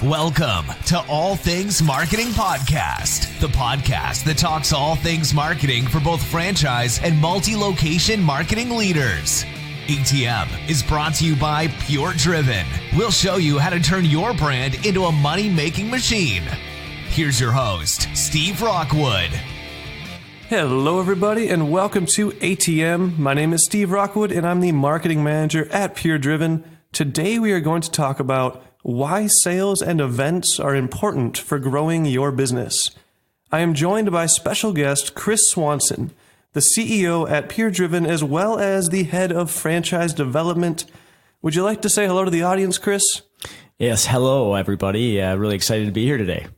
Welcome to All Things Marketing Podcast, the podcast that talks all things marketing for both franchise and multi-location marketing leaders. ATM is brought to you by PureDriven. We'll show you how to turn your brand into a money-making machine. Here's your host, Steve Rockwood. Hello, everybody, and welcome to ATM. My name is Steve Rockwood, and I'm the marketing manager at PureDriven. Today, we are going to talk about why sales and events are important for growing your business. I am joined by special guest Chris Swanson, the CEO at PureDriven, as well as the head of franchise development. Would you like to say hello to the audience, Chris? Yes, hello, everybody. Really excited to be here today.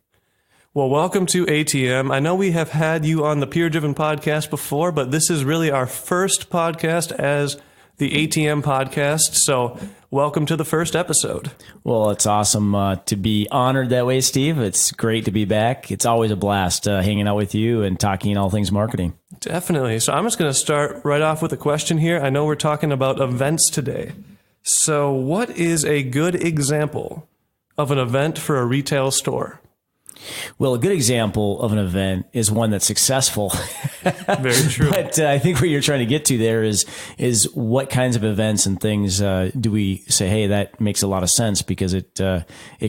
Well, welcome to ATM. I know we have had you on the PureDriven podcast before, but this is really our first podcast as the ATM podcast. So welcome to the first episode. Well, it's awesome to be honored that way, Steve. It's great to be back. It's always a blast hanging out with you and talking all things marketing. Definitely. So I'm just going to start right off with a question here. I know we're talking about events today. So what is a good example of an event for a retail store? Well, a good example of an event is one that's successful. Very true. But I think what you're trying to get to there is what kinds of events and things do we say, hey, that makes a lot of sense because it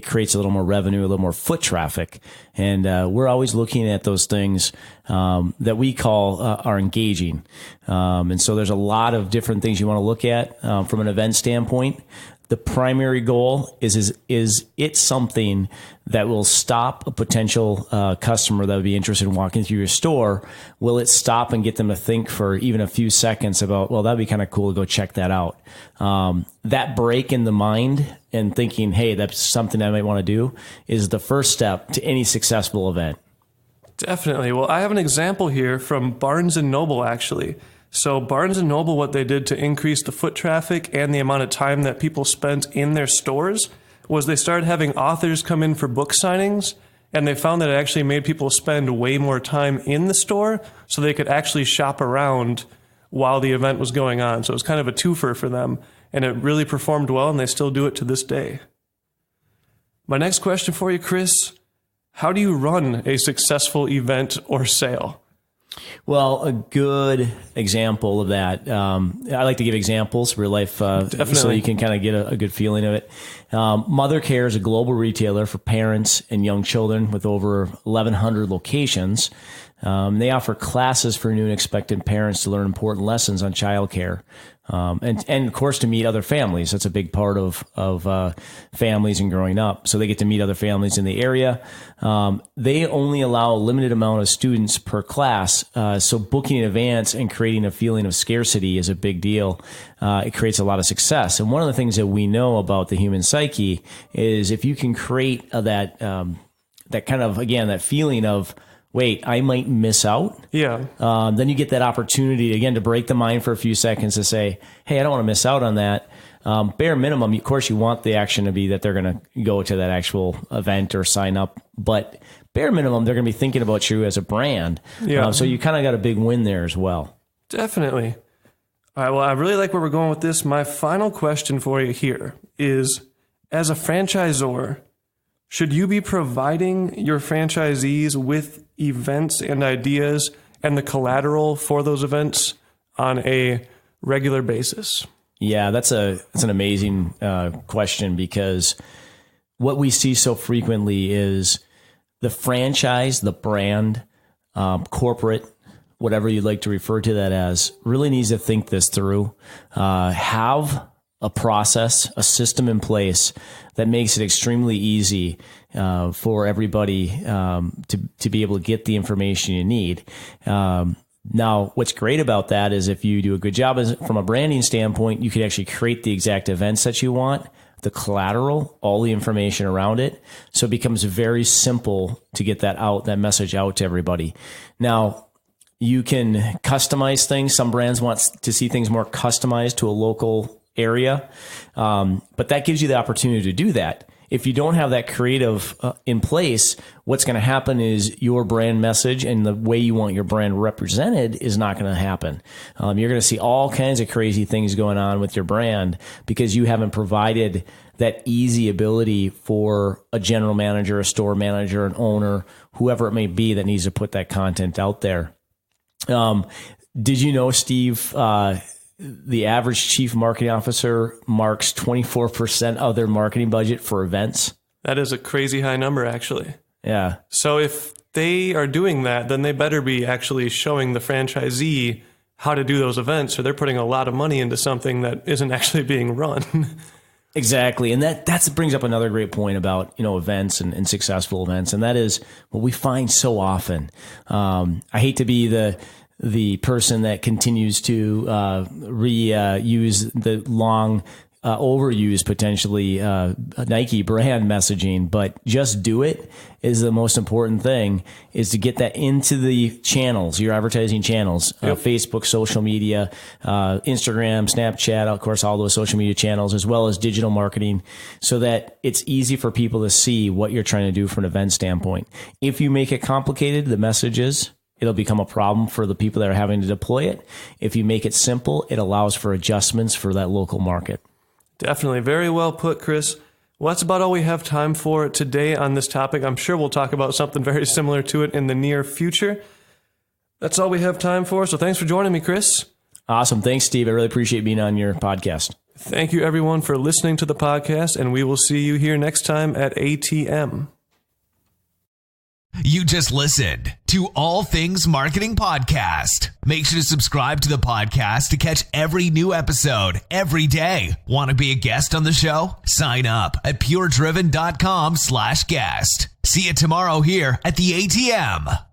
creates a little more revenue, a little more foot traffic. And we're always looking at those things that we call are engaging. And so there's a lot of different things you want to look at from an event standpoint. The primary goal is it something that will stop a potential customer that would be interested in walking through your store? Will it stop and get them to think for even a few seconds about, well, that'd be kind of cool to go check that out? That break in the mind and thinking, hey, that's something I might want to do is the first step to any successful event. Definitely. Well, I have an example here from Barnes & Noble, actually. So Barnes & Noble, what they did to increase the foot traffic and the amount of time that people spent in their stores was they started having authors come in for book signings, and they found that it actually made people spend way more time in the store so they could actually shop around while the event was going on. So it was kind of a twofer for them, and it really performed well, and they still do it to this day. My next question for you, Chris, how do you run a successful event or sale? Well, a good example of that, I like to give examples, real life, so you can kind of get a good feeling of it. Mother Care is a global retailer for parents and young children with over 1,100 locations. They offer classes for new and expectant parents to learn important lessons on childcare. And of course, to meet other families. That's a big part of families and growing up. So they get to meet other families in the area. They only allow a limited amount of students per class. So booking in advance and creating a feeling of scarcity is a big deal. It creates a lot of success. And one of the things that we know about the human psyche is if you can create that kind of, again, that feeling of, wait, I might miss out. Yeah. Then you get that opportunity, again, to break the mind for a few seconds to say, hey, I don't want to miss out on that. Bare minimum, of course, you want the action to be that they're going to go to that actual event or sign up. But bare minimum, they're going to be thinking about you as a brand. Yeah. So you kind of got a big win there as well. Definitely. All right. Well, I really like where we're going with this. My final question for you here is, as a franchisor, should you be providing your franchisees with events and ideas and the collateral for those events on a regular basis? Yeah, that's an amazing question, because what we see so frequently is the franchise, the brand, corporate, whatever you'd like to refer to that as, really needs to think this through, have a process, a system in place that makes it extremely easy for everybody to be able to get the information you need. Now, what's great about that is if you do a good job from a branding standpoint, you can actually create the exact events that you want, the collateral, all the information around it. So it becomes very simple to get that message out to everybody. Now, you can customize things. Some brands want to see things more customized to a local area. But that gives you the opportunity to do that. If you don't have that creative in place, what's going to happen is your brand message and the way you want your brand represented is not going to happen. You're going to see all kinds of crazy things going on with your brand because you haven't provided that easy ability for a general manager, a store manager, an owner, whoever it may be that needs to put that content out there. Did you know, Steve, the average chief marketing officer marks 24% of their marketing budget for events? That is a crazy high number, actually. Yeah. So if they are doing that, then they better be actually showing the franchisee how to do those events, or they're putting a lot of money into something that isn't actually being run. Exactly. And that brings up another great point about, events and successful events. And that is what we find so often. I hate to be the person that continues to reuse the long overused potentially Nike brand messaging, but just do it is the most important thing, is to get that into the channels, your advertising channels, Facebook, social media, Instagram, Snapchat, of course, all those social media channels, as well as digital marketing, so that it's easy for people to see what you're trying to do from an event standpoint. If you make it complicated, the messages, it'll become a problem for the people that are having to deploy it. If you make it simple, it allows for adjustments for that local market. Definitely. Very well put, Chris. Well, that's about all we have time for today on this topic. I'm sure we'll talk about something very similar to it in the near future. That's all we have time for. So thanks for joining me, Chris. Awesome. Thanks, Steve. I really appreciate being on your podcast. Thank you, everyone, for listening to the podcast, and we will see you here next time at ATM. You just listened to All Things Marketing Podcast. Make sure to subscribe to the podcast to catch every new episode every day. Want to be a guest on the show? Sign up at PureDriven.com/guest. See you tomorrow here at the ATM.